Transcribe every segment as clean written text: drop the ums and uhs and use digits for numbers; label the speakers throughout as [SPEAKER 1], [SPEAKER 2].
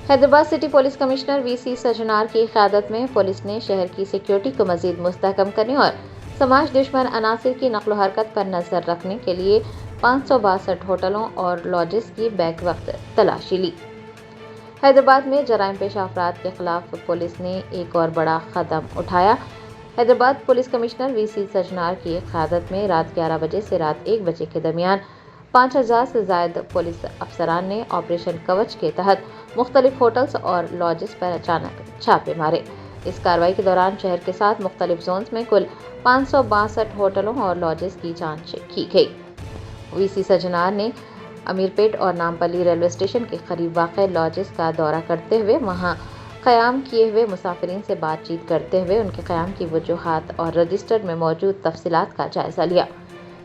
[SPEAKER 1] Hyderabad city police commissioner V C. Sajjanar کی قیادت میں پولیس نے شہر کی سیکیورٹی کو مزید مستحکم کرنے اور سماج دشمن عناصر کی نقل و حرکت پر نظر رکھنے کے لیے 562 ہوٹلوں اور لاجز کی بیک وقت تلاشی لی۔ حیدرآباد میں جرائم پیشہ افراد کے خلاف پولیس نے ایک اور بڑا قدم اٹھایا۔ Hyderabad police commissioner V C. Sajjanar کی قیادت میں رات 11 بجے سے رات 1 بجے کے درمیان 5000 سے زائد پولیس افسران نے آپریشن کوچ کے تحت مختلف ہوٹلز اور لاجز پر اچانک چھاپے مارے۔ اس کارروائی کے دوران شہر کے 7 مختلف زونز میں کل 562 ہوٹلوں اور لاجز کی جانچ کی گئی۔ وی.سی. سجنار نے امیر پیٹ اور نامپلی ریلوے اسٹیشن کے قریب واقع لاجز کا دورہ کرتے ہوئے وہاں قیام کیے ہوئے مسافرین سے بات چیت کرتے ہوئے ان کے قیام کی وجوہات اور رجسٹر میں موجود تفصیلات کا جائزہ لیا۔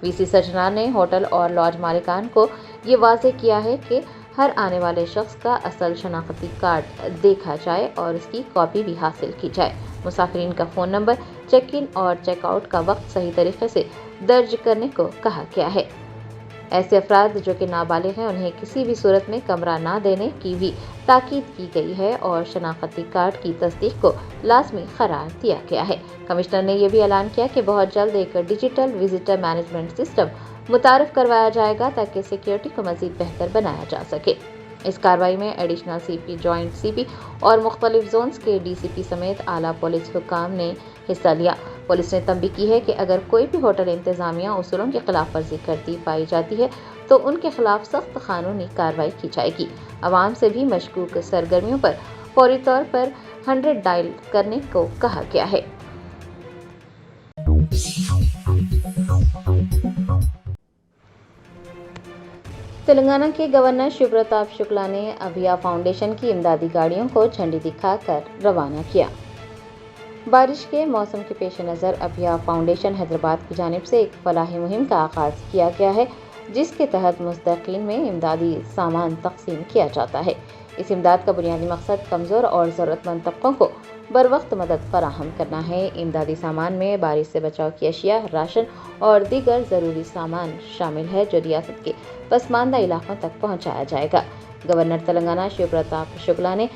[SPEAKER 1] وی.سی. سجنار نے ہوٹل اور لاج مالکان کو یہ واضح کیا ہے کہ ہر آنے والے شخص کا اصل شناختی کارڈ دیکھا جائے اور اس کی کاپی بھی حاصل کی جائے۔ مسافرین کا فون نمبر، چیک ان اور چیک آؤٹ کا وقت صحیح طریقے سے درج کرنے کو کہا گیا ہے۔ ایسے افراد جو کہ نابالغ ہیں انہیں کسی بھی صورت میں کمرہ نہ دینے کی بھی تاکید کی گئی ہے اور شناختی کارڈ کی تصدیق کو لازمی قرار دیا گیا ہے۔ کمشنر نے یہ بھی اعلان کیا کہ بہت جلد ایک ڈیجیٹل وزٹر مینجمنٹ سسٹم متعارف کروایا جائے گا تاکہ سیکیورٹی کو مزید بہتر بنایا جا سکے۔ اس کارروائی میں ایڈیشنل سی پی، جوائنٹ سی پی اور مختلف زونز کے ڈی سی پی سمیت اعلیٰ پولیس حکام نے حصہ لیا۔ پولیس نے تنبیہ کی ہے کہ اگر کوئی بھی ہوٹل انتظامیہ اصولوں کی خلاف ورزی کرتی پائی جاتی ہے تو ان کے خلاف سخت قانونی کارروائی کی جائے گی۔ عوام سے بھی مشکوک سرگرمیوں پر فوری طور پر 100 ڈائل کرنے کو کہا گیا ہے۔ تلنگانہ کے گورنر شیو پرتاپ شکلا نے ابھیا فاؤنڈیشن کی امدادی گاڑیوں کو جھنڈی دکھا کر روانہ کیا۔ بارش کے موسم کے پیش نظر ابھیا فاؤنڈیشن حیدرآباد کی جانب سے ایک فلاحی مہم کا آغاز کیا گیا ہے جس کے تحت مستحقین میں امدادی سامان تقسیم کیا جاتا ہے۔ اس امداد کا بنیادی مقصد کمزور اور ضرورت مند طبقوں کو بروقت مدد فراہم کرنا ہے۔ امدادی سامان میں بارش سے بچاؤ کی اشیاء، راشن اور دیگر ضروری سامان شامل ہے جو ریاست کے پسماندہ علاقوں تک پہنچایا جائے گا۔ گورنر تلنگانہ شیو پرتاپ شکلا نے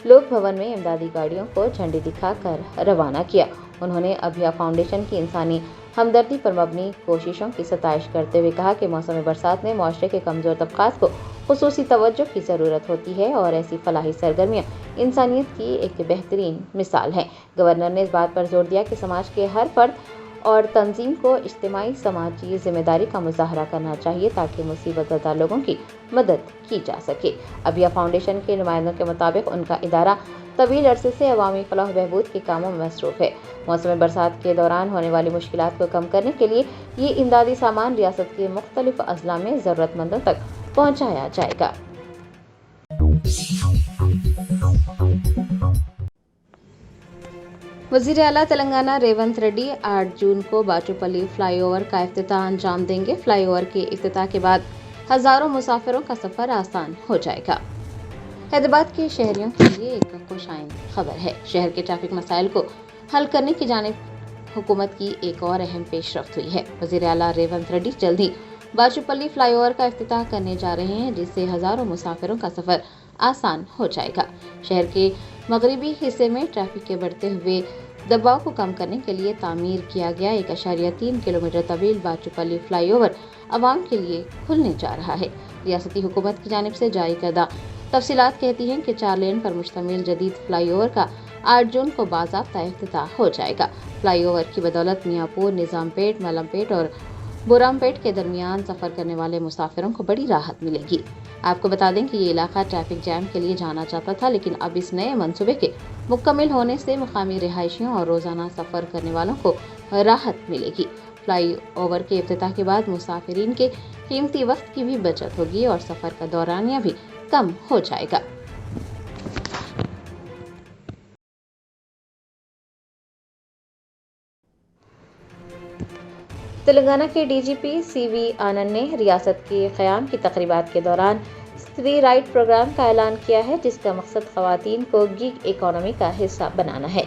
[SPEAKER 1] لوک بھون میں امدادی گاڑیوں کو جھنڈی دکھا کر روانہ کیا۔ انہوں نے ابھیا فاؤنڈیشن کی انسانی ہمدردی پر مبنی کوششوں کی ستائش کرتے ہوئے کہا کہ موسم برسات میں معاشرے کے کمزور طبقات کو خصوصی توجہ کی ضرورت ہوتی ہے اور ایسی فلاحی سرگرمیاں انسانیت کی ایک بہترین مثال ہیں۔ گورنر نے اس بات پر زور دیا کہ سماج کے ہر فرد اور تنظیم کو اجتماعی سماجی ذمہ داری کا مظاہرہ کرنا چاہیے تاکہ مصیبت زدہ لوگوں کی مدد کی جا سکے۔ ابھیا فاؤنڈیشن کے نمائندوں کے مطابق ان کا ادارہ طویل عرصے سے عوامی فلاح و بہبود کے کاموں میں مصروف ہے۔ موسم برسات کے دوران ہونے والی مشکلات کو کم کرنے کے لیے یہ امدادی سامان ریاست کے مختلف اضلاع میں ضرورت مندوں تک پہنچایا جائے گا۔ وزیر اعلیٰ تلنگانہ ریونت ریڈی 8 جون کو باچوپلی فلائی اوور کا افتتاح انجام دیں گے۔ فلائی اوور کے افتتاح کے بعد ہزاروں مسافروں کا سفر آسان ہو جائے گا۔ حیدرآباد کے شہریوں کے لیے ایک خوشائند خبر ہے۔ شہر کے ٹریفک مسائل کو حل کرنے کی جانب حکومت کی ایک اور اہم پیش رفت ہوئی ہے۔ وزیر اعلیٰ ریونت ریڈی جلد ہی باچوپلی فلائی اوور کا افتتاح کرنے جا رہے ہیں جس سے ہزاروں مسافروں کا سفر آسان ہو جائے گا۔ شہر کے مغربی حصے میں ٹریفک کے بڑھتے ہوئے دباؤ کو کم کرنے کے لیے تعمیر کیا گیا 1.3 کلومیٹر طویل باچوپلی فلائی اوور عوام کے لیے کھلنے جا رہا ہے۔ ریاستی حکومت کی جانب سے جاری کردہ تفصیلات کہتی ہیں کہ 4 لین پر مشتمل جدید فلائی اوور کا 8 جون کو باضابطہ افتتاح ہو جائے گا۔ فلائی اوور کی بدولت میاں پور، نظام پیٹ، ملم پیٹ اور بورام پیٹ کے درمیان سفر کرنے والے مسافروں کو بڑی راحت ملے گی۔ آپ کو بتا دیں کہ یہ علاقہ ٹریفک جام کے لیے جانا جاتا تھا لیکن اب اس نئے منصوبے کے مکمل ہونے سے مقامی رہائشیوں اور روزانہ سفر کرنے والوں کو راحت ملے گی۔ فلائی اوور کے افتتاح کے بعد مسافرین کے قیمتی وقت کی بھی بچت ہوگی اور سفر کا دورانیہ بھی کم ہو جائے گا۔ تلنگانہ کے ڈی جی پی سی وی آنند نے ریاست کے قیام کی تقریبات کے دوران اسٹری رائٹ پروگرام کا اعلان کیا ہے جس کا مقصد خواتین کو گیگ اکانومی کا حصہ بنانا ہے۔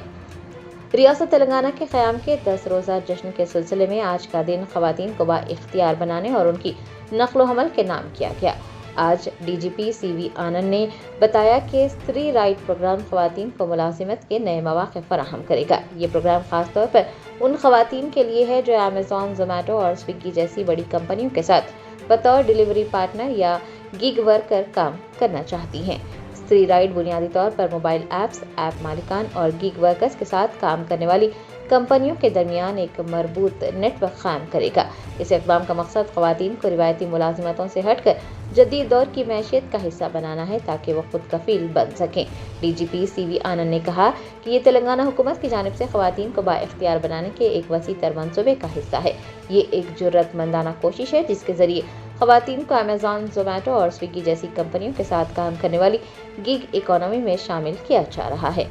[SPEAKER 1] ریاست تلنگانہ کے قیام کے 10 روزہ جشن کے سلسلے میں آج کا دن خواتین کو با اختیار بنانے اور ان کی نقل و حمل کے نام کیا گیا۔ آج DGP CV آنند نے بتایا کہ اسٹری رائٹ پروگرام خواتین کو ملازمت کے نئے مواقع فراہم کرے گا۔ یہ پروگرام خاص طور پر ان خواتین کے لیے ہے جو Amazon، Zomato اور Swiggy جیسی بڑی کمپنیوں کے ساتھ بطور ڈیلیوری پارٹنر یا گیگ ورکر کام کرنا چاہتی ہیں۔ اسٹری رائٹ بنیادی طور پر موبائل ایپس، ایپ مالکان اور گیگ ورکرز کے ساتھ کام کرنے والی کمپنیوں کے درمیان ایک مربوط نیٹ ورک قائم کرے گا۔ اس اقدام کا مقصد خواتین کو روایتی ملازمتوں سے ہٹ کر جدید دور کی معیشت کا حصہ بنانا ہے تاکہ وہ خود کفیل بن سکیں۔ DGP CV آنند نے کہا کہ یہ تلنگانہ حکومت کی جانب سے خواتین کو بااختیار بنانے کے ایک وسیع تر منصوبے کا حصہ ہے۔ یہ ایک جرأت مندانہ کوشش ہے جس کے ذریعے خواتین کو Amazon، Zomato اور Swiggy جیسی کمپنیوں کے ساتھ کام کرنے والی گیگ اکانومی میں شامل کیا جا رہا ہے۔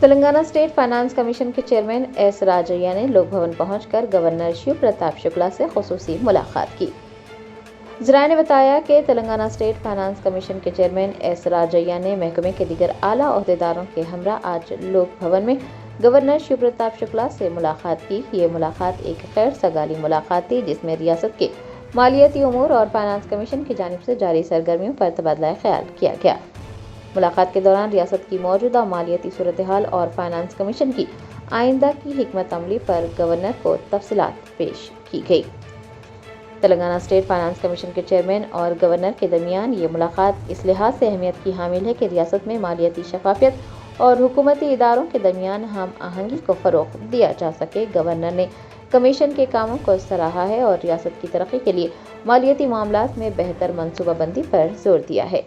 [SPEAKER 1] تلنگانہ اسٹیٹ فائنانس کمیشن کے چیئرمین S راجیا نے لوک بھون پہنچ کر گورنر شیو پرتاپ شکلا سے خصوصی ملاقات کی۔ ذرائع نے بتایا کہ تلنگانہ اسٹیٹ فائنانس کمیشن کے چیئرمین S راجیا نے محکمے کے دیگر اعلیٰ عہدیداروں کے ہمراہ آج لوک بھون میں گورنر شیو پرتاپ شکلا سے ملاقات کی۔ یہ ملاقات ایک غیر سگالی ملاقات تھی جس میں ریاست کے مالیاتی امور اور فائنانس کمیشن کی جانب سے جاری سرگرمیوں پر تبادلہ خیال کیا گیا۔ ملاقات کے دوران ریاست کی موجودہ مالیاتی صورتحال اور فائنانس کمیشن کی آئندہ کی حکمت عملی پر گورنر کو تفصیلات پیش کی گئی۔ تلنگانہ اسٹیٹ فائنانس کمیشن کے چیئرمین اور گورنر کے درمیان یہ ملاقات اس لحاظ سے اہمیت کی حامل ہے کہ ریاست میں مالیاتی شفافیت اور حکومتی اداروں کے درمیان ہم آہنگی کو فروغ دیا جا سکے۔ گورنر نے کمیشن کے کاموں کو سراہا ہے اور ریاست کی ترقی کے لیے مالیاتی معاملات میں بہتر منصوبہ بندی پر زور دیا ہے۔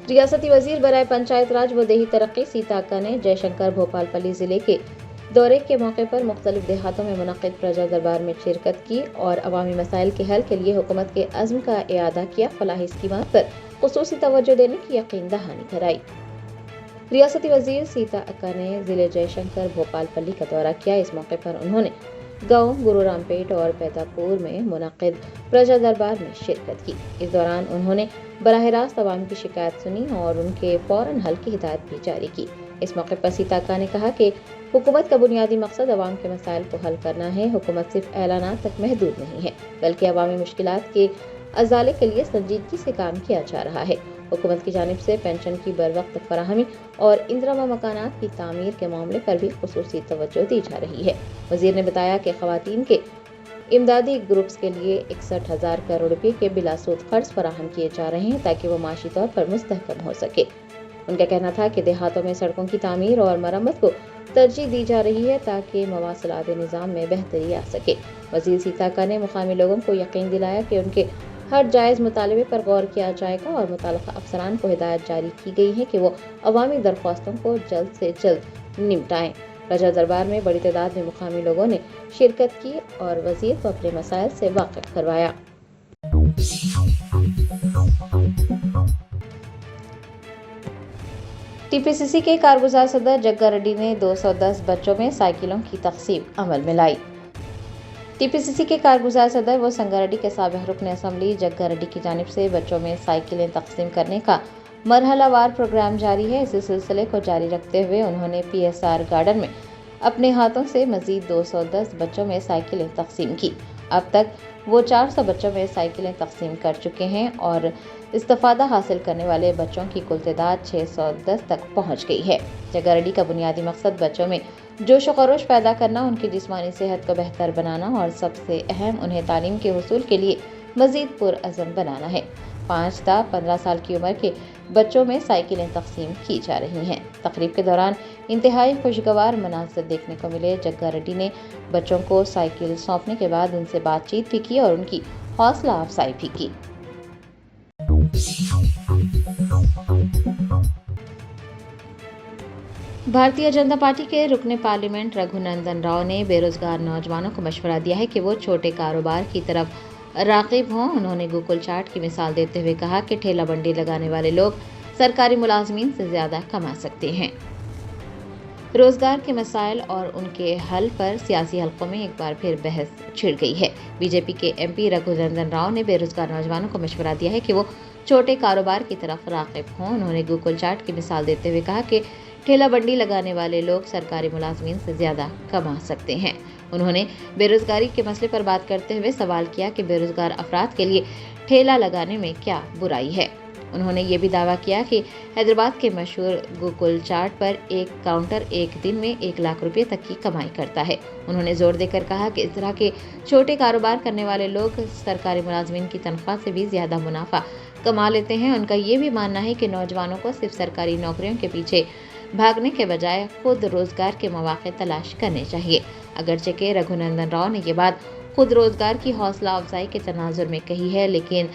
[SPEAKER 1] ریاستی وزیر برائے پنچایت راج و دیہی ترقی سیتا اکا نے جے شنکر بھوپال پلی ضلع کے دورے کے موقع پر مختلف دیہاتوں میں منعقد پرجا دربار میں شرکت کی اور عوامی مسائل کے حل کے لیے حکومت کے عزم کا اعادہ کیا۔ فلاحی اسکیمات پر خصوصی توجہ دینے کی یقین دہانی کرائی۔ ریاستی وزیر سیتا اکا نے ضلع جے شنکر بھوپال پلی کا دورہ کیا۔ اس موقع پر انہوں نے گاؤں گرو رام پیٹ اور پیتاپور میں منعقد پرجا دربار میں شرکت کی۔ اس دوران انہوں نے براہ راست عوام کی شکایت سنی اور ان کے فوراً حل کی ہدایت بھی جاری کی۔ اس موقع پر سیتا اکا نے کہا کہ حکومت کا بنیادی مقصد عوام کے مسائل کو حل کرنا ہے۔ حکومت صرف اعلانات تک محدود نہیں ہے بلکہ عوامی مشکلات کے ازالے کے لیے سنجیدگی سے کام کیا جا رہا ہے۔ حکومت کی جانب سے پینشن کی بروقت فراہمی اور اندراما مکانات کی تعمیر کے معاملے پر بھی خصوصی توجہ دی جا رہی ہے۔ وزیر نے بتایا کہ خواتین کے امدادی گروپس کے لیے 61,000 کروڑ روپے کے بلا سود قرض فراہم کیے جا رہے ہیں تاکہ وہ معاشی طور پر مستحکم ہو سکے۔ ان کا کہنا تھا کہ دیہاتوں میں سڑکوں کی تعمیر اور مرمت کو ترجیح دی جا رہی ہے تاکہ مواصلات نظام میں بہتری آ سکے۔ وزیر سیتا اکا نے مقامی لوگوں کو یقین دلایا کہ ان کے ہر جائز مطالبے پر غور کیا جائے گا اور متعلقہ افسران کو ہدایت جاری کی گئی ہے کہ وہ عوامی درخواستوں کو جلد سے جلد نمٹائیں۔ پرجا دربار میں بڑی تعداد میں مقامی لوگوں نے شرکت کی اور وزیر کو اپنے مسائل سے واقف کروایا۔ TPCC کے کارگزار صدر جگا ریڈی نے 210 بچوں میں سائیکلوں کی تقسیم عمل میں لائی۔ TPCC کے کارگزار صدر و سنگا ریڈی کے سابق رکن اسمبلی جگا ریڈی کی جانب سے بچوں میں سائیکلیں تقسیم کرنے کا مرحلہ وار پروگرام جاری ہے۔ اسی سلسلے کو جاری رکھتے ہوئے انہوں نے PSR گارڈن میں اپنے ہاتھوں سے مزید 210 بچوں میں سائیکلیں تقسیم کی۔ اب تک وہ 400 بچوں میں سائیکلیں تقسیم کر چکے ہیں اور استفادہ حاصل کرنے والے بچوں کی کل تعداد 610 تک پہنچ گئی ہے۔ جگا ریڈی کا بنیادی مقصد بچوں میں جوش و خروش پیدا کرنا، ان کی جسمانی صحت کو بہتر بنانا اور سب سے اہم انہیں تعلیم کے حصول کے لیے مزید پرعزم بنانا ہے۔ 5 تا 15 سال کی عمر کے بچوں میں سائیکلیں تقسیم کی جا رہی ہیں۔ تقریب کے دوران انتہائی خوشگوار مناظر دیکھنے کو ملے۔ جگا ریڈی نے بچوں کو سائیکل سونپنے کے بعد ان سے بات چیت بھی کی اور ان کی حوصلہ افزائی بھی کی۔ بھارتیہ جنتا پارٹی کے رکن پارلیمنٹ رگھو نندن راؤ نے بے روزگار نوجوانوں کو مشورہ دیا ہے کہ وہ چھوٹے کاروبار کی طرف راغب ہوں۔ انہوں نے گوکل چاٹ کی مثال دیتے ہوئے کہا کہ ٹھیلہ بنڈی لگانے والے لوگ سرکاری ملازمین سے زیادہ کما سکتے ہیں۔ روزگار کے مسائل اور ان کے حل پر سیاسی حلقوں میں ایک بار پھر بحث چھڑ گئی ہے۔ BJP کے MP رگھو نندن راؤ نے بے روزگار نوجوانوں کو مشورہ دیا ہے کہ وہ چھوٹے کاروبار کی طرف راغب ہوں۔ انہوں نے گوگل چاٹ کی مثال دیتے ہوئے کہا کہ ٹھیلا بنڈی لگانے والے لوگ سرکاری ملازمین سے زیادہ کما سکتے ہیں۔ انہوں نے بے روزگاری کے مسئلے پر بات کرتے ہوئے سوال کیا کہ بے روزگار افراد کے لیے ٹھیلا لگانے میں کیا برائی ہے۔ انہوں نے یہ بھی دعویٰ کیا کہ حیدرآباد کے مشہور گوگل چاٹ پر ایک کاؤنٹر ایک دن میں 1 لاکھ روپے تک کی کمائی کرتا ہے۔ انہوں نے زور دے کر کہا کہ اس طرح کے چھوٹے کاروبار کرنے والے لوگ سرکاری ملازمین کی تنخواہ سے بھی زیادہ منافع کما لیتے ہیں۔ ان کا یہ بھی ماننا ہے کہ نوجوانوں کو صرف سرکاری نوکریوں کے پیچھے بھاگنے کے بجائے خود روزگار کے مواقع تلاش کرنے چاہیے۔ اگرچہ کہ رگھونندن راؤ نے یہ بات خود روزگار کی حوصلہ افزائی کے تناظر میں کہی ہے، لیکن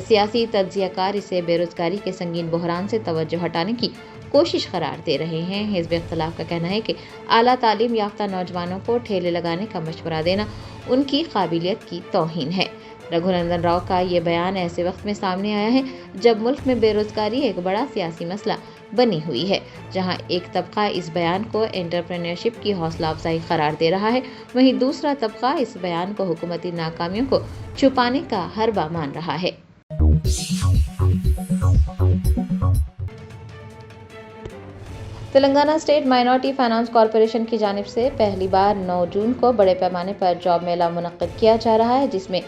[SPEAKER 1] سیاسی تجزیہ کار اسے بے روزگاری کے سنگین بحران سے توجہ ہٹانے کی کوشش قرار دے رہے ہیں۔ حزب اختلاف کا کہنا ہے کہ اعلیٰ تعلیم یافتہ نوجوانوں کو ٹھیلے لگانے کا مشورہ دینا ان کی قابلیت کی توہین ہے۔ رگھونندن راؤ کا یہ بیان ایسے وقت میں سامنے آیا ہے جب ملک میں بے روزگاری ایک بڑا سیاسی مسئلہ بنی ہوئی ہے۔ جہاں ایک طبقہ اس بیان کو انٹرپرینیورشپ کی حوصلہ افزائی قرار دے رہا ہے، وہیں دوسرا طبقہ اس بیان کو حکومتی ناکامیوں کو چھپانے کا حربہ مان رہا ہے۔ Telangana state minority finance corporation کی جانب سے پہلی بار 9 جون کو بڑے پیمانے پر جاب میلہ منعقد کیا جا رہا ہے، جس میں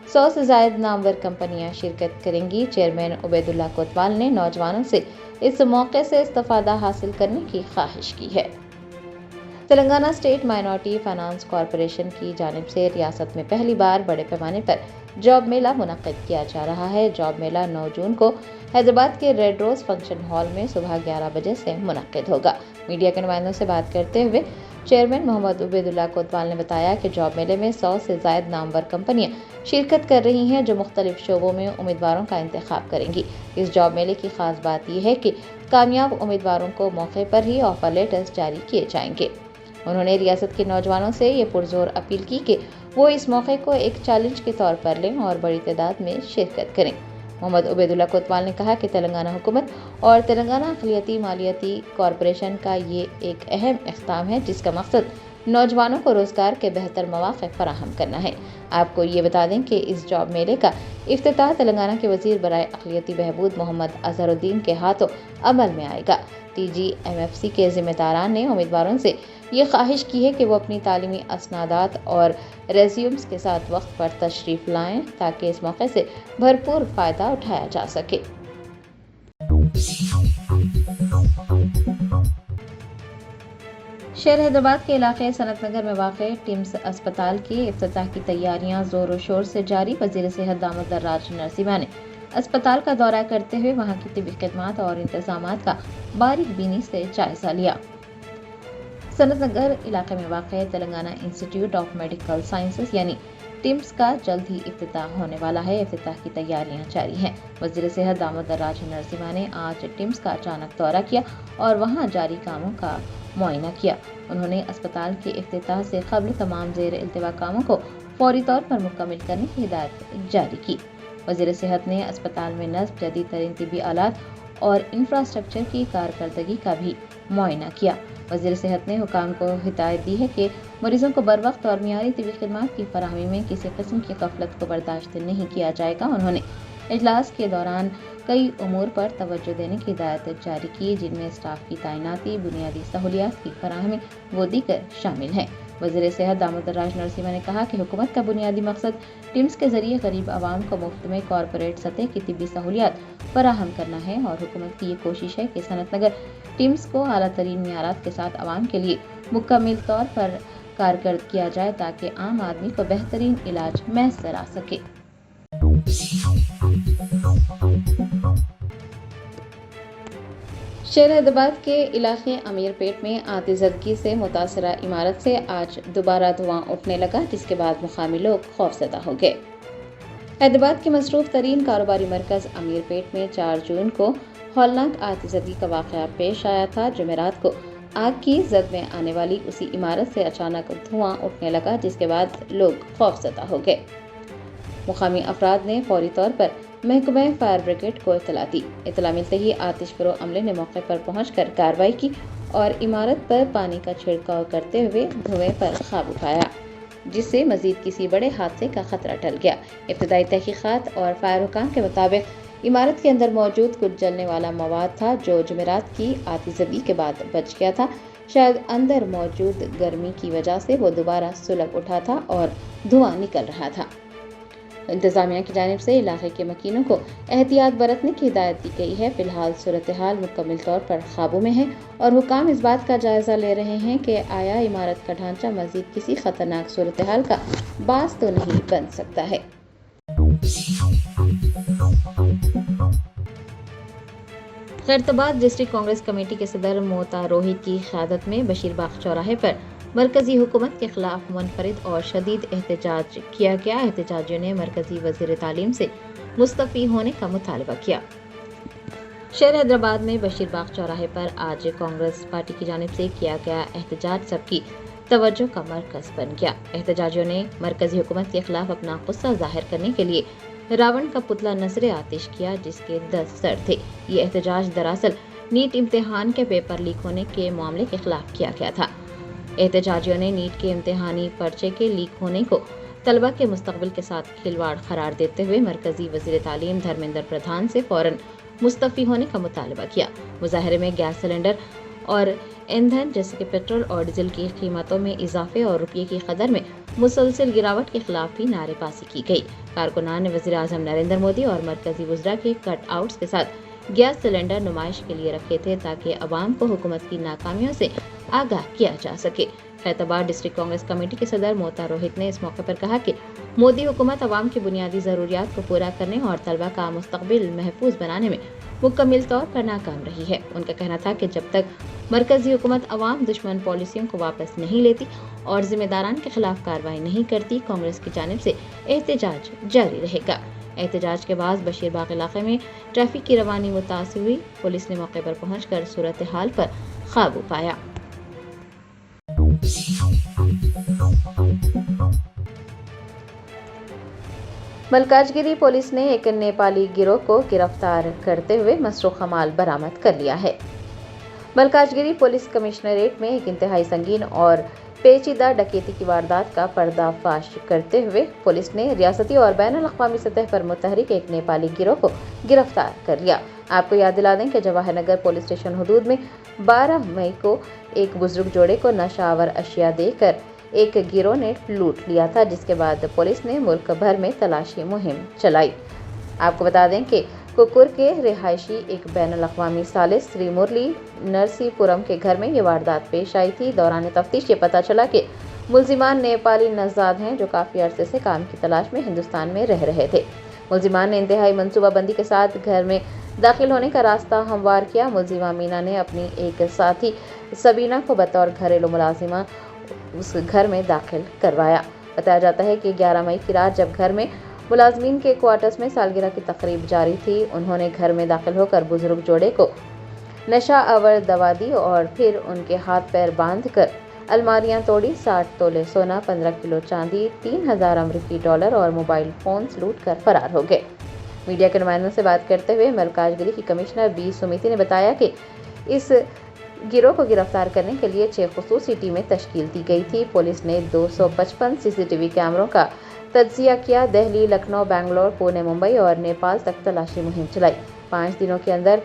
[SPEAKER 1] 100 سے زائد نامور کمپنیاں شرکت کریں گی۔ چیئرمین عبید اللہ کوتوال نے نوجوانوں سے اس موقع سے استفادہ حاصل کرنے کی خواہش کی ہے۔ Telangana state minority finance corporation کی جانب سے ریاست میں پہلی بار بڑے پیمانے پر جاب میلہ منعقد کیا جا رہا ہے۔ جاب میلہ 9 جون کو حیدرآباد کے ریڈ روز فنکشن ہال میں صبح 11 بجے سے منعقد ہوگا۔ میڈیا کے نمائندوں سے بات کرتے ہوئے چیئرمین محمد عبید اللہ کوتوال نے بتایا کہ جاب میلے میں 100 سے زائد نامور کمپنیاں شرکت کر رہی ہیں، جو مختلف شعبوں میں امیدواروں کا انتخاب کریں گی۔ اس جاب میلے کی خاص بات یہ ہے کہ کامیاب امیدواروں کو موقع پر ہی آفر لیٹرز جاری کیے جائیں گے۔ انہوں نے ریاست کے نوجوانوں سے یہ پرزور اپیل کی کہ وہ اس موقع کو ایک چیلنج کے طور پر لیں اور بڑی تعداد میں شرکت کریں۔ محمد عبید اللہ کوتوال نے کہا کہ تلنگانہ حکومت اور تلنگانہ اقلیتی مالیاتی کارپوریشن کا یہ ایک اہم اقدام ہے، جس کا مقصد نوجوانوں کو روزگار کے بہتر مواقع فراہم کرنا ہے۔ آپ کو یہ بتا دیں کہ اس جاب میلے کا افتتاح تلنگانہ کے وزیر برائے اقلیتی بہبود محمد اظہر الدین کے ہاتھوں عمل میں آئے گا۔ TGMFC کے ذمہ داران نے امیدواروں سے یہ خواہش کی ہے کہ وہ اپنی تعلیمی اسنادات اور ریزیومز کے ساتھ وقت پر تشریف لائیں تاکہ اس موقع سے بھرپور فائدہ اٹھایا جا سکے۔ شہر حیدرآباد کے علاقے صنعت نگر میں واقع ٹمس اسپتال کی افتتاح کی تیاریاں زور و شور سے جاری۔ وزیر صحت دامود دراج نرسمہا نے اسپتال کا دورہ کرتے ہوئے وہاں کی طبی خدمات اور انتظامات کا باریک بینی سے جائزہ لیا۔ صنعت نگر علاقے میں واقع تلنگانہ انسٹی ٹیوٹ آف میڈیکل سائنسز یعنی ٹمس کا جلد ہی افتتاح ہونے والا ہے۔ افتتاح کی تیاریاں جاری ہیں۔ وزیر صحت دامود دراج نرسمہا نے آج ٹمس کا اچانک دورہ کیا اور وہاں جاری کاموں کا معائنہ کیا۔ انہوں نے اسپتال کے افتتاح سے قبل تمام زیر التوا کاموں کو فوری طور پر مکمل کرنے کی ہدایت جاری کی۔ وزیر صحت نے اسپتال میں نصب جدید ترین طبی آلات اور انفراسٹرکچر کی کارکردگی کا بھی معائنہ کیا۔ وزیر صحت نے حکام کو ہدایت دی ہے کہ مریضوں کو بروقت اور معیاری طبی خدمات کی فراہمی میں کسی قسم کی غفلت کو برداشت نہیں کیا جائے گا۔ انہوں نے اجلاس کے دوران کئی امور پر توجہ دینے کی ہدایت جاری کی، جن میں اسٹاف کی تعیناتی، بنیادی سہولیات کی فراہمی و دیگر شامل ہیں۔ وزیر صحت دامود دراج نرسمہا نے کہا کہ حکومت کا بنیادی مقصد ٹمس کے ذریعے غریب عوام کو مفت میں کارپوریٹ سطح کی طبی سہولیات فراہم کرنا ہے، اور حکومت کی یہ کوشش ہے کہ صنعت نگر ٹمس کو اعلیٰ ترین معیارات کے ساتھ عوام کے لیے مکمل طور پر کارکرد کیا جائے تاکہ عام آدمی کو بہترین علاج میسر آ سکے۔ شہر حیدرآباد کے علاقے امیر پیٹ میں آتش زدگی سے متاثرہ عمارت سے آج دوبارہ دھواں اٹھنے لگا، جس کے بعد مقامی لوگ خوفزدہ ہو گئے۔ حیدرآباد کے مصروف ترین کاروباری مرکز امیر پیٹ میں 4 جون کو ہولناک آتش زدگی کا واقعہ پیش آیا تھا۔ جمعرات کو آگ کی زد میں آنے والی اسی عمارت سے اچانک دھواں اٹھنے لگا، جس کے بعد لوگ خوفزدہ ہو گئے۔ مقامی افراد نے فوری طور پر محکمہ فائر بریگیڈ کو اطلاع دی۔ اطلاع ملتے ہی آتش پرو عملے نے موقع پر پہنچ کر کارروائی کی اور عمارت پر پانی کا چھڑکاؤ کرتے ہوئے دھوئیں پر قابو پایا، جس سے مزید کسی بڑے حادثے کا خطرہ ٹل گیا۔ ابتدائی تحقیقات اور فائر حکام کے مطابق عمارت کے اندر موجود کچھ جلنے والا مواد تھا جو جمعرات کی آتش زدی کے بعد بچ گیا تھا۔ شاید اندر موجود گرمی کی وجہ سے وہ دوبارہ سلگ اٹھا تھا اور دھواں نکل رہا تھا۔ انتظامیہ کی جانب سے علاقے کے مکینوں کو احتیاط برتنے کی ہدایت دی گئی ہے۔ فی الحال صورتحال مکمل طور پر قابو میں ہے اور حکام اس بات کا جائزہ لے رہے ہیں کہ آیا عمارت کا ڈھانچہ مزید کسی خطرناک صورتحال کا باعث تو نہیں بن سکتا ہے۔ خیرتباد ڈسٹرکٹ کانگریس کمیٹی کے صدر موتا روہت کی قیادت میں بشیر باغ چوراہے پر مرکزی حکومت کے خلاف منفرد اور شدید احتجاج کیا گیا۔ احتجاجیوں نے مرکزی وزیر تعلیم سے مستعفی ہونے کا مطالبہ کیا۔ شہر حیدرآباد میں بشیر باغ چوراہے پر آج کانگریس پارٹی کی جانب سے کیا گیا احتجاج سب کی توجہ کا مرکز بن گیا۔ احتجاجیوں نے مرکزی حکومت کے خلاف اپنا غصہ ظاہر کرنے کے لیے راون کا پتلا نذر آتش کیا جس کے 10 سر تھے۔ یہ احتجاج دراصل نیٹ امتحان کے پیپر لیک ہونے کے معاملے کے خلاف کیا گیا تھا۔ احتجاجیوں نے نیٹ کے امتحانی پرچے کے لیک ہونے کو طلبہ کے مستقبل کے ساتھ کھلواڑ قرار دیتے ہوئے مرکزی وزیر تعلیم دھرمیندر پردھان سے فوراً مستعفی ہونے کا مطالبہ کیا۔ مظاہرے میں گیس سلنڈر اور ایندھن جیسے کہ پیٹرول اور ڈیزل کی قیمتوں میں اضافے اور روپیے کی قدر میں مسلسل گراوٹ کے خلاف بھی نعرے بازی کی گئی۔ کارکنان نے وزیر اعظم نریندر مودی اور مرکزی وزراء کے کٹ آؤٹس کے ساتھ گیس سلنڈر نمائش کے لیے رکھے تھے تاکہ عوام کو حکومت کی ناکامیوں سے آگاہ کیا جا سکے۔ خیرتباد ڈسٹرکٹ کانگریس کمیٹی کے صدر موتا روہت نے اس موقع پر کہا کہ مودی حکومت عوام کی بنیادی ضروریات کو پورا کرنے اور طلبہ کا مستقبل محفوظ بنانے میں مکمل طور پر ناکام رہی ہے۔ ان کا کہنا تھا کہ جب تک مرکزی حکومت عوام دشمن پالیسیوں کو واپس نہیں لیتی اور ذمہ داران کے خلاف کارروائی نہیں کرتی، کانگریس کی جانب سے احتجاج جاری رہے گا۔ احتجاج کے بعد بشیر باغ علاقے میں ٹریفک کی روانی متاثر ہوئی۔ پولیس نے موقع پر پہنچ کر صورتحال پر قابو پایا۔ ملکاج گیری پولیس نے ایک نیپالی گروہ کو گرفتار کرتے ہوئے مسروقہ مال برآمد کر لیا ہے۔ ملکاج گیری پولیس کمشنریٹ میں ایک انتہائی سنگین اور پیچیدہ ڈکیتی کی واردات کا پردہ فاش کرتے ہوئے پولیس نے ریاستی اور بین الاقوامی سطح پر متحرک ایک نیپالی گروہ کو گرفتار کر لیا۔ آپ کو یاد دلا دیں کہ جواہر نگر پولیس اسٹیشن حدود میں 12 مئی کو ایک بزرگ جوڑے کو نشہ آور اشیاء دے کر ایک گروہ نے لوٹ لیا تھا، جس کے بعد پولیس نے ملک بھر میں تلاشی مہم چلائی۔ آپ کو بتا دیں کہ ککور کے رہائشی ایک بین الاقوامی ثالث سری مرلی نرسی پورم کے گھر میں یہ واردات پیش آئی تھی۔ دوران تفتیش یہ پتہ چلا کہ ملزمان نیپالی نژاد ہیں جو کافی عرصے سے کام کی تلاش میں ہندوستان میں رہ رہے تھے۔ ملزمان نے انتہائی منصوبہ بندی کے ساتھ گھر میں داخل ہونے کا راستہ ہموار کیا۔ ملزمہ مینا نے اپنی ایک ساتھی سبینہ کو بطور گھریلو ملازمہ اس گھر میں داخل کروایا۔ بتایا جاتا ہے کہ 11 مئی کی رات جب گھر میں ملازمین کے کوارٹرز میں سالگرہ کی تقریب جاری تھی، انہوں نے گھر میں داخل ہو کر بزرگ جوڑے کو نشہ آور دوا دی اور پھر ان کے ہاتھ پیر باندھ کر الماریاں توڑی۔ 60 تولے سونا، 15 کلو چاندی، 3000 امریکی ڈالر اور موبائل فونز لوٹ کر فرار ہو گئے۔ میڈیا کے نمائندوں سے بات کرتے ہوئے ملکاج گیری کی کمشنر بی سمیتی نے بتایا کہ اس گروہ کو گرفتار کرنے کے لیے 6 خصوصی ٹیمیں تشکیل دی گئی تھی۔ پولیس نے 255 CCTV کیمروں کا تجزیہ کیا۔ دہلی، لکھنؤ، بنگلور، پونے، ممبئی اور نیپال تک تلاشی مہم چلائی۔ 5 دنوں کے اندر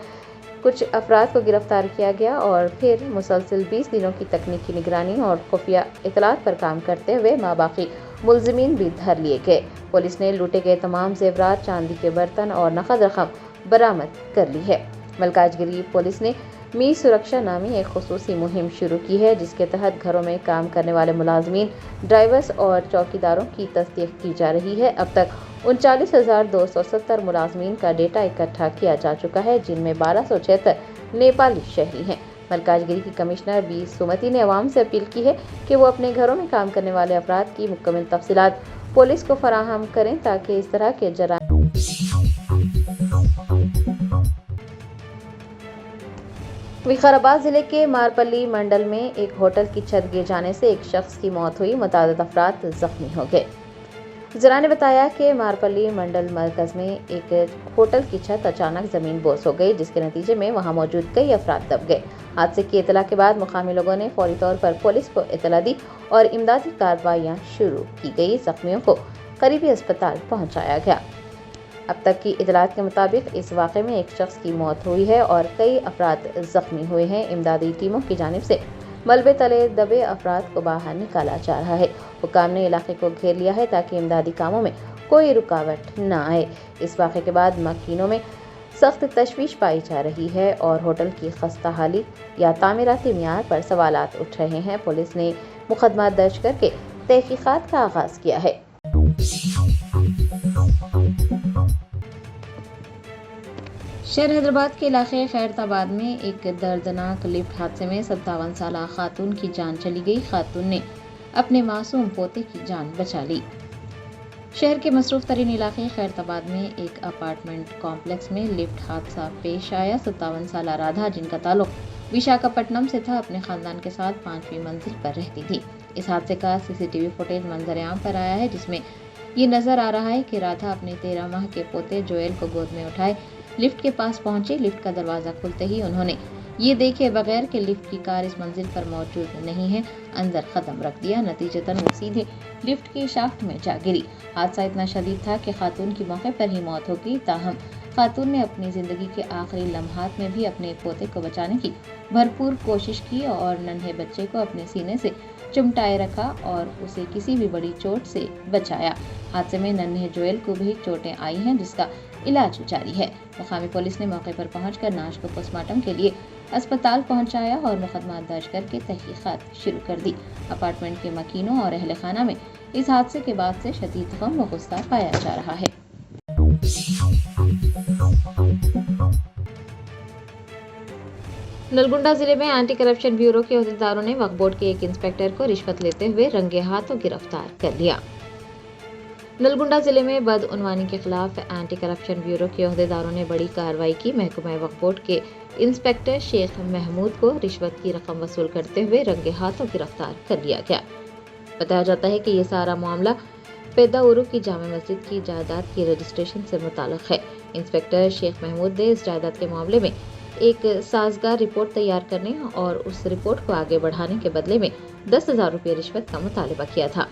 [SPEAKER 1] کچھ افراد کو گرفتار کیا گیا اور پھر مسلسل 20 دنوں کی تکنیکی نگرانی اور خفیہ اطلاعات پر کام کرتے ہوئے ماباقی ملزمین بھی دھر لیے گئے۔ پولیس نے لوٹے گئے تمام زیورات، چاندی کے برتن اور نقد رقم برآمد کر لی ہے۔ ملکاج گیری پولیس نے می سرکشا نامی ایک خصوصی مہم شروع کی ہے جس کے تحت گھروں میں کام کرنے والے ملازمین، ڈرائیورز اور چوکیداروں کی تصدیق کی جا رہی ہے۔ اب تک 39,270 ملازمین کا ڈیٹا اکٹھا کیا جا چکا ہے، جن میں 1276 نیپالی شہری ہیں۔ ملکاج گیری کی کمشنر بی سمتی نے عوام سے اپیل کی ہے کہ وہ اپنے گھروں میں کام کرنے والے افراد کی مکمل تفصیلات پولیس کو فراہم کریں تاکہ اس طرح کے جرائم وقار ضلع کے مارپلی منڈل میں ایک ہوٹل کی چھت گر جانے سے ایک شخص کی موت ہوئی، متعدد افراد زخمی ہو گئے۔ ذرا نے بتایا کہ مارپلی منڈل مرکز میں ایک ہوٹل کی چھت اچانک زمین بوس ہو گئی، جس کے نتیجے میں وہاں موجود کئی افراد دب گئے۔ حادثے کی اطلاع کے بعد مقامی لوگوں نے فوری طور پر پولیس کو اطلاع دی اور امدادی کارروائیاں شروع کی گئی۔ زخمیوں کو قریبی اسپتال پہنچایا گیا۔ اب تک کی اطلاعات کے مطابق اس واقعے میں ایک شخص کی موت ہوئی ہے اور کئی افراد زخمی ہوئے ہیں۔ امدادی ٹیموں کی جانب سے ملبے تلے دبے افراد کو باہر نکالا جا رہا ہے۔ حکام نے علاقے کو گھیر لیا ہے تاکہ امدادی کاموں میں کوئی رکاوٹ نہ آئے۔ اس واقعے کے بعد مکینوں میں سخت تشویش پائی جا رہی ہے اور ہوٹل کی خستہ حالی یا تعمیراتی معیار پر سوالات اٹھ رہے ہیں۔ پولیس نے مقدمہ درج کر کے تحقیقات کا آغاز کیا ہے۔ شہر حیدرآباد کے علاقے خیرتآباد میں ایک دردناک لفٹ حادثے میں 57 سالہ خاتون کی جان چلی گئی۔ خاتون نے اپنے معصوم پوتے کی جان بچا لی۔ شہر کے مصروف ترین علاقے خیرتآباد میں ایک اپارٹمنٹ کمپلیکس میں لفٹ حادثہ پیش آیا۔ 57 سالہ رادھا، جن کا تعلق وشاکھاپٹنم سے تھا، اپنے خاندان کے ساتھ 5ویں منزل پر رہتی تھی۔ اس حادثے کا CCTV فوٹیج منظر عام پر آیا ہے، جس میں یہ نظر آ رہا ہے کہ رادھا اپنے 13 ماہ کے پوتے جویل کو گود میں اٹھائے لفٹ کے پاس پہنچی۔ لفٹ کا دروازہ کھلتے ہی انہوں نے یہ دیکھے بغیر کہ لفٹ کی کار اس منزل پر موجود نہیں ہے، اندر قدم رکھ دیا۔ نتیجتاً وہ سیدھے لفٹ کی شافٹ میں جا گری۔ حادثہ اتنا شدید تھا کہ خاتون کی موقع پر ہی موت ہو گئی، تاہم خاتون نے اپنی زندگی کے آخری لمحات میں بھی اپنے پوتے کو بچانے کی بھرپور کوشش کی اور ننھے بچے کو اپنے سینے سے چمٹائے رکھا اور اسے کسی بھی بڑی چوٹ سے بچایا۔ حادثے میں ننھے جویل کو بھی چوٹیں آئی ہیں، جس کا علاج جاری ہے۔ مقامی پولیس نے موقع پر پہنچ کر نعش کو پوسٹ مارٹم کے لیے اسپتال پہنچایا اور مقدمہ درج کر کے تحقیقات شروع کر دی۔ اپارٹمنٹ کے مکینوں اور اہل خانہ میں اس حادثے کے بعد سے شدید غم و غصہ پایا جا رہا ہے۔ نلگنڈا ضلع میں اینٹی کرپشن بیورو کے عہدیداروں نے وقف بورڈ کے ایک انسپکٹر کو رشوت لیتے ہوئے رنگے ہاتھوں گرفتار کر لیا۔ نلگنڈا ضلع میں بدعنوانی کے خلاف اینٹی کرپشن بیورو کے عہدیداروں نے بڑی کارروائی کی۔ محکمہ وقف بورڈ کے انسپکٹر شیخ محمود کو رشوت کی رقم وصول کرتے ہوئے رنگے ہاتھوں گرفتار کر لیا گیا۔ بتایا جاتا ہے کہ یہ سارا معاملہ پیدا اورو کی جامع مسجد کی جائیداد کی رجسٹریشن سے متعلق ہے۔ انسپکٹر شیخ محمود نے اس جائیداد کے معاملے میں ایک سازگار رپورٹ تیار کرنے اور اس رپورٹ کو آگے بڑھانے کے بدلے میں 10,000 روپے رشوت کا مطالبہ کیا تھا۔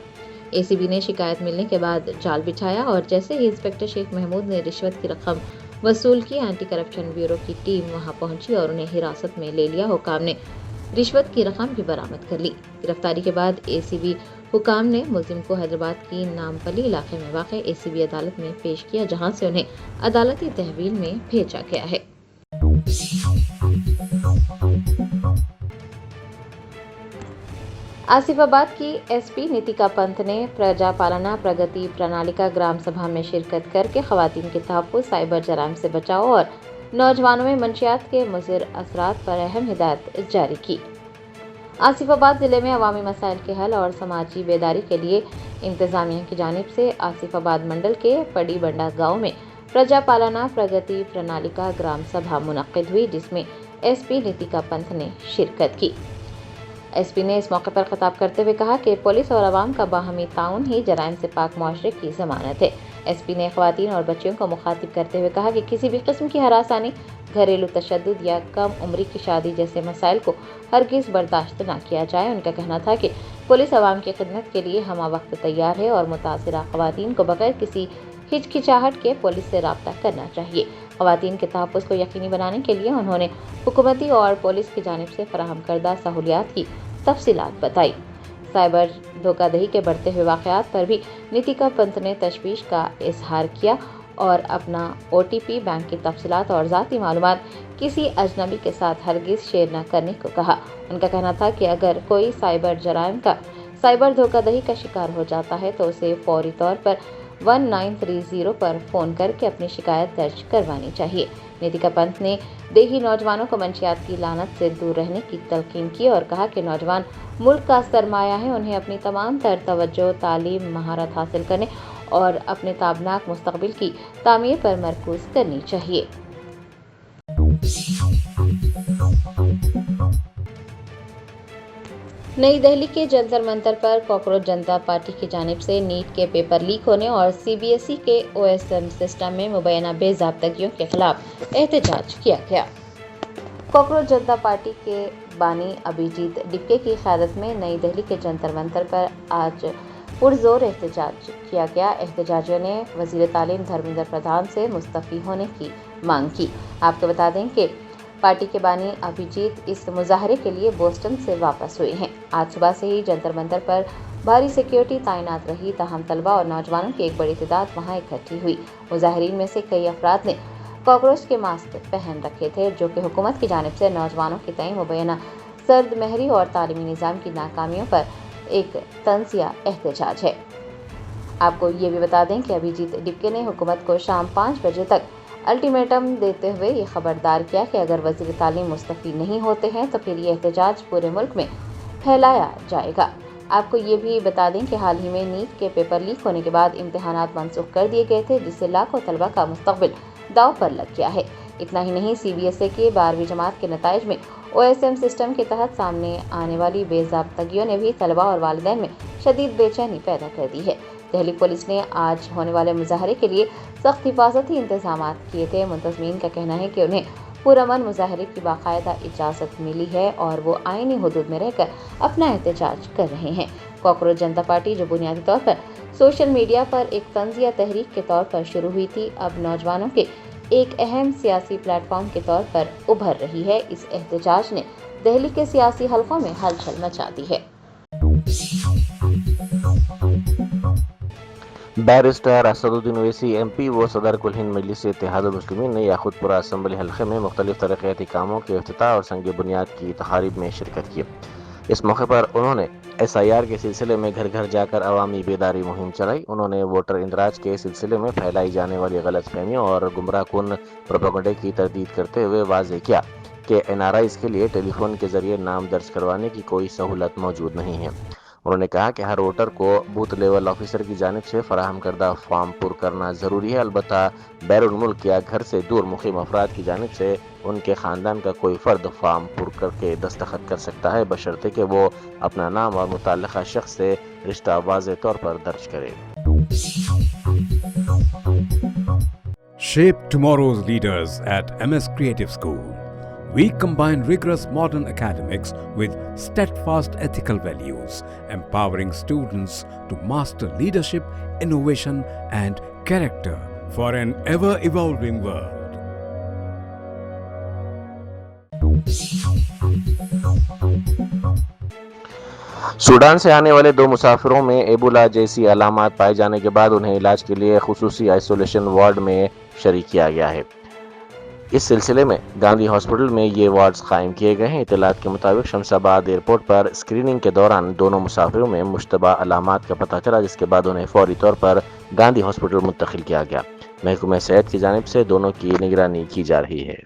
[SPEAKER 1] ACB نے شکایت ملنے کے بعد جال بچھایا اور جیسے ہی انسپکٹر شیخ محمود نے رشوت کی رقم وصول کی، اینٹی کرپشن بیورو کی ٹیم وہاں پہنچی اور انہیں حراست میں لے لیا۔ حکام نے رشوت کی رقم بھی برآمد کر لی۔ گرفتاری کے بعد ACB حکام نے ملزم کو حیدرآباد کی نامپلی علاقے میں واقع ACB عدالت میں پیش کیا، جہاں سے انہیں عدالتی تحویل میں بھیجا گیا ہے۔ آصف آباد کی SP نیتیکا پنت نے پرجا پالنا پرگتی پرنالیکا گرام سبھا میں شرکت کر کے خواتین کے تحفظ، سائبر جرائم سے بچاؤ اور نوجوانوں میں منشیات کے مضر اثرات پر اہم ہدایت جاری کی۔ آصف آباد ضلع میں عوامی مسائل کے حل اور سماجی بیداری کے لیے انتظامیہ کی جانب سے آصف آباد منڈل کے پڑی بنڈا گاؤں میں پرجا پالنا پرگتی پرنالیکا گرام سبھا منعقد ہوئی، جس میں SP نیتیکا پنت نے شرکت کی۔ SP نے اس موقع پر خطاب کرتے ہوئے کہا کہ پولیس اور عوام کا باہمی تعاون ہی جرائم سے پاک معاشرے کی ضمانت ہے۔ SP نے خواتین اور بچیوں کو مخاطب کرتے ہوئے کہا کہ کسی بھی قسم کی ہراسانی، گھریلو تشدد یا کم عمری کی شادی جیسے مسائل کو ہرگز برداشت نہ کیا جائے۔ ان کا کہنا تھا کہ پولیس عوام کی خدمت کے لیے ہمہ وقت تیار ہے اور متاثرہ خواتین کو بغیر کسی ہچکچاہٹ کے پولیس سے رابطہ کرنا چاہیے۔ خواتین کے تحفظ کو یقینی بنانے کے لیے انہوں نے حکومتی اور پولیس کی جانب سے فراہم کردہ سہولیات کی تفصیلات بتائی۔ سائبر دھوکہ دہی کے بڑھتے ہوئے واقعات پر بھی نیتیکا پنت نے تشویش کا اظہار کیا اور اپنا OTP، بینک کی تفصیلات اور ذاتی معلومات کسی اجنبی کے ساتھ ہرگز شیئر نہ کرنے کو کہا۔ ان کا کہنا تھا کہ اگر کوئی سائبر جرائم کا سائبر دھوکہ دہی کا شکار ہو جاتا ہے تو اسے فوری طور پر 1930 پر فون کر کے اپنی شکایت درج کروانی چاہیے۔ نیتیکا پنت نے دیہی نوجوانوں کو منشیات کی لعنت سے دور رہنے کی تلقین کی اور کہا کہ نوجوان ملک کا سرمایہ ہے، انہیں اپنی تمام تر توجہ تعلیم، مہارت حاصل کرنے اور اپنے تابناک مستقبل کی تعمیر پر مرکوز کرنی چاہیے۔ نئی دہلی کے جنتر منتر پر کاکروچ جنتا پارٹی کی جانب سے نیٹ کے پیپر لیک ہونے اور CBSE کے OSM سسٹم میں مبینہ بے ضابطگیوں کے خلاف احتجاج کیا گیا۔ کاکروچ جنتا پارٹی کے بانی ابھیجیت ڈپکے کی قیادت میں نئی دہلی کے جنتر منتر پر آج پرزور احتجاج کیا گیا۔ احتجاجیوں نے وزیر تعلیم دھرمیندر پردھان سے مستعفی ہونے کی مانگ کی۔ آپ کو بتا دیں کہ پارٹی کے بانی ابھیجیت اس مظاہرے کے لیے بوسٹن سے واپس ہوئے ہیں۔ آج صبح سے ہی جنتر منتر پر بھاری سیکیورٹی تعینات رہی، تاہم طلبہ اور نوجوانوں کی ایک بڑی تعداد وہاں اکٹھی ہوئی۔ مظاہرین میں سے کئی افراد نے کاکروچ کے ماسک پہن رکھے تھے، جو کہ حکومت کی جانب سے نوجوانوں کے تئیں مبینہ سرد مہری اور تعلیمی نظام کی ناکامیوں پر ایک طنزیہ احتجاج ہے۔ آپ کو یہ بھی بتا دیں کہ ابھیجیت ڈپکے نے حکومت کو شام 5 بجے تک الٹیمیٹم دیتے ہوئے یہ خبردار کیا کہ اگر وزیر تعلیم مستعفی نہیں ہوتے ہیں تو پھر یہ احتجاج پورے ملک میں پھیلایا جائے گا۔ آپ کو یہ بھی بتا دیں کہ حال ہی میں نیٹ کے پیپر لیک ہونے کے بعد امتحانات منسوخ کر دیے گئے تھے، جس سے لاکھوں طلبہ کا مستقبل داؤ پر لگ گیا ہے۔ اتنا ہی نہیں، سی بی ایس ای کے 12ویں جماعت کے نتائج میں OSM سسٹم کے تحت سامنے آنے والی بے ضابطگیوں نے بھی طلبہ اور والدین میں شدید بے چینی پیدا کر دی ہے۔ دہلی پولیس نے آج ہونے والے مظاہرے کے لیے سخت حفاظتی انتظامات کیے تھے۔ منتظمین کا کہنا ہے کہ انہیں پرامن مظاہرے کی باقاعدہ اجازت ملی ہے اور وہ آئینی حدود میں رہ کر اپنا احتجاج کر رہے ہیں۔ کاکروچ جنتا پارٹی، جو بنیادی طور پر سوشل میڈیا پر ایک طنزیہ تحریک کے طور پر شروع ہوئی تھی، اب نوجوانوں کے ایک اہم سیاسی پلیٹ فارم کے طور پر ابھر رہی ہے۔ اس احتجاج نے دہلی کے سیاسی حلقوں میں ہلچل مچا دی ہے۔
[SPEAKER 2] بیرسٹر اسد الدین اویسی MP و صدر کل ہند مجلس اتحاد المسلمین نے یاقوت پورہ اسمبلی حلقے میں مختلف ترقیاتی کاموں کے افتتاح اور سنگ بنیاد کی تقاریب میں شرکت کی۔ اس موقع پر انہوں نے SIR کے سلسلے میں گھر گھر جا کر عوامی بیداری مہم چلائی۔ انہوں نے ووٹر اندراج کے سلسلے میں پھیلائی جانے والی غلط فہمیوں اور گمراہ کن پروپیگنڈے کی تردید کرتے ہوئے واضح کیا کہ NRIs کے لیے ٹیلی فون کے ذریعے نام درج کروانے کی کوئی سہولت موجود نہیں ہے۔ انہوں نے کہا کہ ہر ووٹر کو بوتھ لیول آفیسر کی جانب سے فراہم کردہ فارم پر کرنا ضروری ہے، البتہ بیرون ملک یا گھر سے دور مقیم افراد کی جانب سے ان کے خاندان کا کوئی فرد فارم پر کر کے دستخط کر سکتا ہے، بشرطے کہ وہ اپنا نام اور متعلقہ شخص سے رشتہ واضح طور پر درج کرے۔
[SPEAKER 3] Shape tomorrow's leaders at MS Creative School. We combine rigorous modern academics with steadfast ethical values, empowering students to master leadership, innovation, and character for an ever-evolving world.
[SPEAKER 2] Sudan سے آنے والے 2 مسافروں میں ایبولا جیسی علامات پائے جانے کے بعد انہیں علاج کے لیے خصوصی آئسولیشن وارڈ میں شریک کیا گیا ہے۔ اس سلسلے میں گاندھی ہاسپٹل میں یہ وارڈز قائم کیے گئے ہیں۔ اطلاعات کے مطابق شمس آباد ایئرپورٹ پر اسکریننگ کے دوران دونوں مسافروں میں مشتبہ علامات کا پتہ چلا، جس کے بعد انہیں فوری طور پر گاندھی ہاسپٹل منتقل کیا گیا۔ محکمہ صحت کی جانب سے دونوں کی نگرانی کی جا رہی ہے۔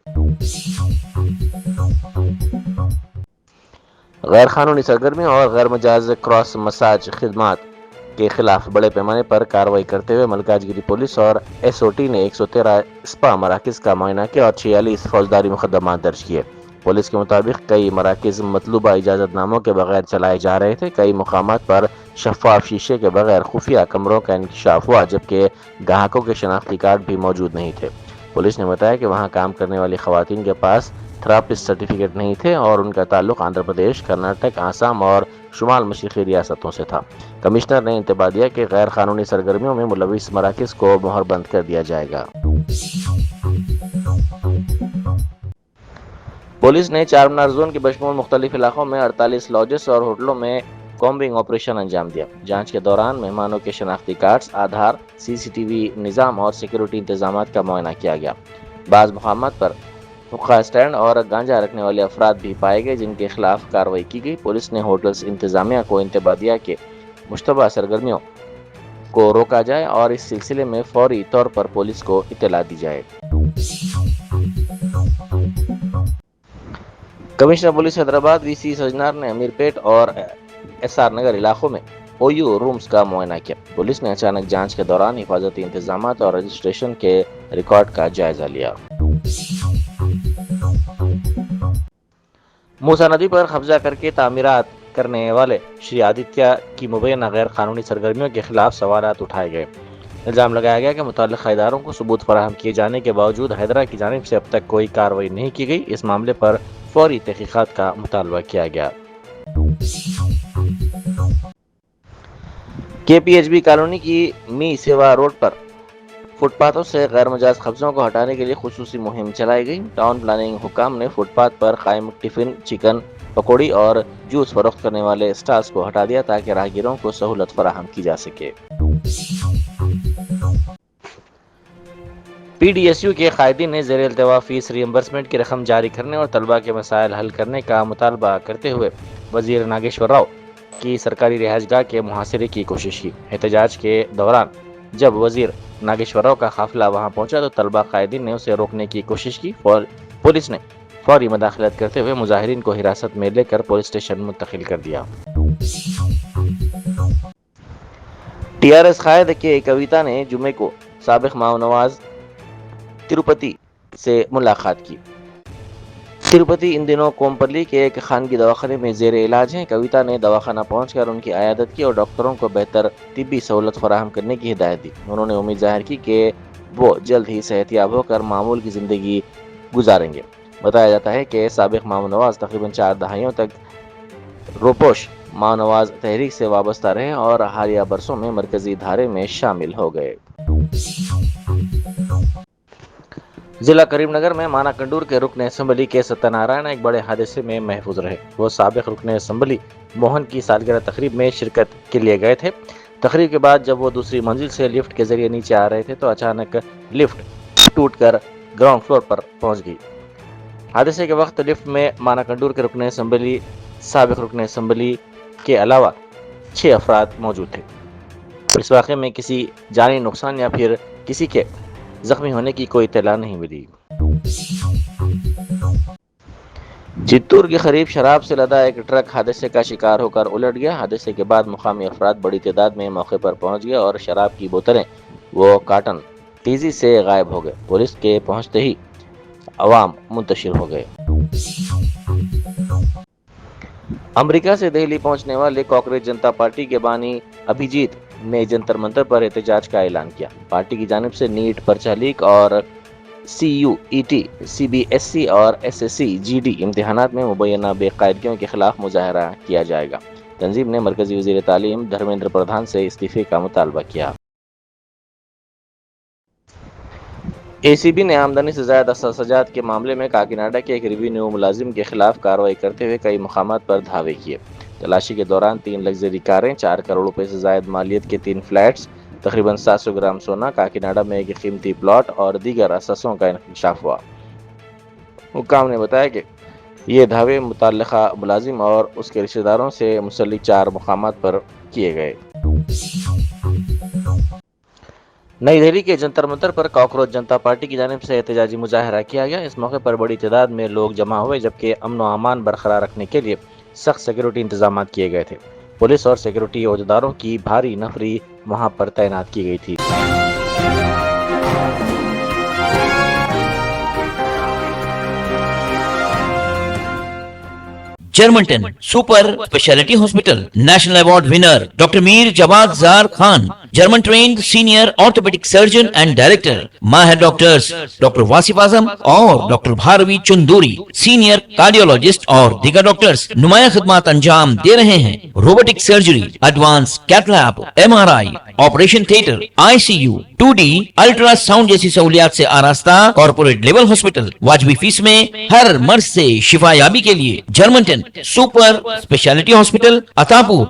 [SPEAKER 2] غیر قانونی سرگرمیوں اور غیر مجاز کراس مساج خدمات کے خلاف بڑے پیمانے پر کارروائی کرتے ہوئے ملکاج گیری پولیس اور SOT نے 113 اسپا مراکز کا معائنہ کیا اور 46 فوجداری مقدمات درج کیے۔ پولیس کے مطابق کئی مراکز مطلوبہ اجازت ناموں کے بغیر چلائے جا رہے تھے۔ کئی مقامات پر شفاف شیشے کے بغیر خفیہ کمروں کا انکشاف ہوا، جبکہ گاہکوں کے شناختی کارڈ بھی موجود نہیں تھے۔ پولیس نے بتایا کہ وہاں کام کرنے والی خواتین کے پاس تھراپسٹ سرٹیفکیٹ نہیں تھے اور ان کا تعلق آندھرا پردیش، کرناٹک، آسام اور شمال مشرقی ریاستوں سے تھا۔ کمشنر نے انتباہ دیا کہ غیر قانونی سرگرمیوں میں ملوث مراکز کو مہر بند کر دیا جائے گا۔ پولیس نے چار مینار زون کے بشمول مختلف علاقوں میں 48 لاجز اور ہوٹلوں میں کومبنگ آپریشن انجام دیا۔ جانچ کے دوران مہمانوں کے شناختی کارڈز، آدھار، CCTV نظام اور سیکیورٹی انتظامات کا معائنہ کیا گیا۔ بعض مقامات پر حقہ اسٹینڈ اور گانجا رکھنے والے افراد بھی پائے گئے، جن کے خلاف کارروائی کی گئی۔ پولیس نے ہوٹلز انتظامیہ کو انتباہ دیا کہ مشتبہ سرگرمیوں کو روکا جائے اور اس سلسلے میں فوری طور پر پولیس کو اطلاع دی جائے۔ کمشنر پولیس حیدرآباد VC سجنار نے امیر پیٹ اور SR نگر علاقوں میں OU رومز کا معائنہ کیا۔ پولیس نے اچانک جانچ کے دوران حفاظتی انتظامات اور رجسٹریشن کے ریکارڈ کا جائزہ لیا۔ موسیٰ ندی پر قبضہ کر کے تعمیرات کرنے والے شری آدتیہ کی مبینہ غیر قانونی سرگرمیوں کے خلاف سوالات اٹھائے گئے۔ الزام لگایا گیا کہ متعلقہ اداروں کو ثبوت فراہم کیے جانے کے باوجود حیدرا کی جانب سے اب تک کوئی کارروائی نہیں کی گئی۔ اس معاملے پر فوری تحقیقات کا مطالبہ کیا گیا۔ KPHB کالونی کی می سیوا روڈ پر فٹ پاتھوں سے غیر مجاز قبضوں کو ہٹانے کے لیے خصوصی مہم چلائی گئی۔ ٹاؤن پلاننگ حکام نے فٹ پاتھ پر قائم ٹفن، چکن، پکوڑی اور جوس فروخت کرنے والے اسٹالز کو ہٹا دیا تاکہ راہگیروں کو سہولت فراہم کی جا سکے۔ PDSU کے قائدین نے زیر التواء فیس ری ایمبرسمنٹ کی رقم جاری کرنے اور طلباء کے مسائل حل کرنے کا مطالبہ کرتے ہوئے وزیر ناگیشور راؤ کی سرکاری رہائش گاہ کے محاصرے کی کوشش کی۔ احتجاج کے دوران جب وزیر ناگیشور راؤ کا قافلہ وہاں پہنچا تو طلباء قائدین نے اسے روکنے کی کوشش کی۔ پولیس نے فوری مداخلت کرتے ہوئے مظاہرین کو حراست میں لے کر پولیس اسٹیشن منتقل کر دیا۔ TRS قائد کے کویتا نے جمعے کو سابق ماؤ نواز تروپتی سے ملاقات کی۔ تروپتی ان دنوں کومپلی کے ایک خانگی دواخانے میں زیر علاج ہیں۔ کویتا نے دواخانہ پہنچ کر ان کی عیادت کی اور ڈاکٹروں کو بہتر طبی سہولت فراہم کرنے کی ہدایت دی۔ انہوں نے امید ظاہر کی کہ وہ جلد ہی صحت یاب ہو کر معمول کی زندگی گزاریں گے۔ بتایا جاتا ہے کہ سابق ماؤ نواز تقریباً 4 دہائیوں تک روپوش ماؤ نواز تحریک سے وابستہ رہے اور حالیہ برسوں میں مرکزی دھارے میں شامل ہو گئے۔ ضلع کریم نگر میں مانا کنڈور کے رکن اسمبلی کے ستیہ نارائن ایک بڑے حادثے میں محفوظ رہے۔ وہ سابق رکن اسمبلی موہن کی سالگرہ تقریب میں شرکت کے لیے گئے تھے۔ تقریب کے بعد جب وہ دوسری منزل سے لفٹ کے ذریعے نیچے آ رہے تھے تو اچانک لفٹ ٹوٹ کر گراؤنڈ فلور پر پہنچ گئی۔ حادثے کے وقت لفٹ میں مانا کنڈور کے رکن اسمبلی، سابق رکن اسمبلی کے علاوہ 6 افراد موجود تھے۔ اس واقعے میں کسی جانی نقصان یا پھر کسی کے زخمی ہونے کی کوئی اطلاع نہیں ملی۔ جتور کے قریب شراب سے لدا ایک ٹرک حادثے کا شکار ہو کر الٹ گیا۔ حادثے کے بعد مقامی افراد بڑی تعداد میں موقع پر پہنچ گئے اور شراب کی بوتلیں و کارٹن تیزی سے غائب ہو گئے۔ پولیس کے پہنچتے ہی عوام منتشر ہو گئے۔ امریکہ سے دہلی پہنچنے والے کاکروچ جنتا پارٹی کے بانی ابھیجیت نے جنتر منتر پر احتجاج کا اعلان کیا۔ پارٹی کی جانب سے نیٹ پرچہ لیک اور CUET، CBSE اور SSC GD امتحانات میں مبینہ بے قاعدگیوں کے خلاف مظاہرہ کیا جائے گا۔ تنظیم نے مرکزی وزیر تعلیم دھرمیندر پردھان سے استعفے کا مطالبہ کیا۔ ACB نے آمدنی سے زائد اخراجات کے معاملے میں کاکیناڈا کے ایک ریونیو ملازم کے خلاف کارروائی کرتے ہوئے کئی مقامات پر دھاوے کیے۔ تلاشی کے دوران 3 لگژری کاریں، 4 کروڑ روپے سے زائد مالیت کے 3 فلیٹس، تقریباً 700 گرام سونا، کاکیناڈا میں ایک قیمتی پلاٹ اور دیگر اثاثوں کا انکشاف ہوا۔ حکام نے بتایا کہ یہ دھاوے متعلقہ ملازم اور اس کے رشتہ داروں سے منسلک 4 مقامات پر کیے گئے۔ نئی دہلی کے جنتر منتر پر کاکروچ جنتا پارٹی کی جانب سے احتجاجی مظاہرہ کیا گیا۔ اس موقع پر بڑی تعداد میں لوگ جمع ہوئے جبکہ امن و امان برقرار رکھنے کے لیے سخت سیکورٹی انتظامات کیے گئے تھے۔ پولیس اور سیکورٹی عہدیداروں کی بھاری نفری وہاں پر تعینات کی گئی تھی۔
[SPEAKER 4] جرمنٹن super speciality hospital national award winner doctor Mir Jawad Zar Khan, German trained senior orthopaedic surgeon and director, ماہر ڈاکٹرز ڈاکٹر واصف اعظم اور doctor Bharavi Chanduri, senior cardiologist اور دیگر ڈاکٹرز نمایاں خدمات انجام دے رہے ہیں۔ Robotic surgery, advance cath lab, MRI، operation theatre, ICU، 2D ultrasound جیسی سہولیات سے آراستہ کارپوریٹ لیول ہاسپٹل، واجبی فیس میں ہر مرض سے شفا یابی کے لیے جرمنٹن سپر اسپیشلٹی ہاسپٹل، عطاپور،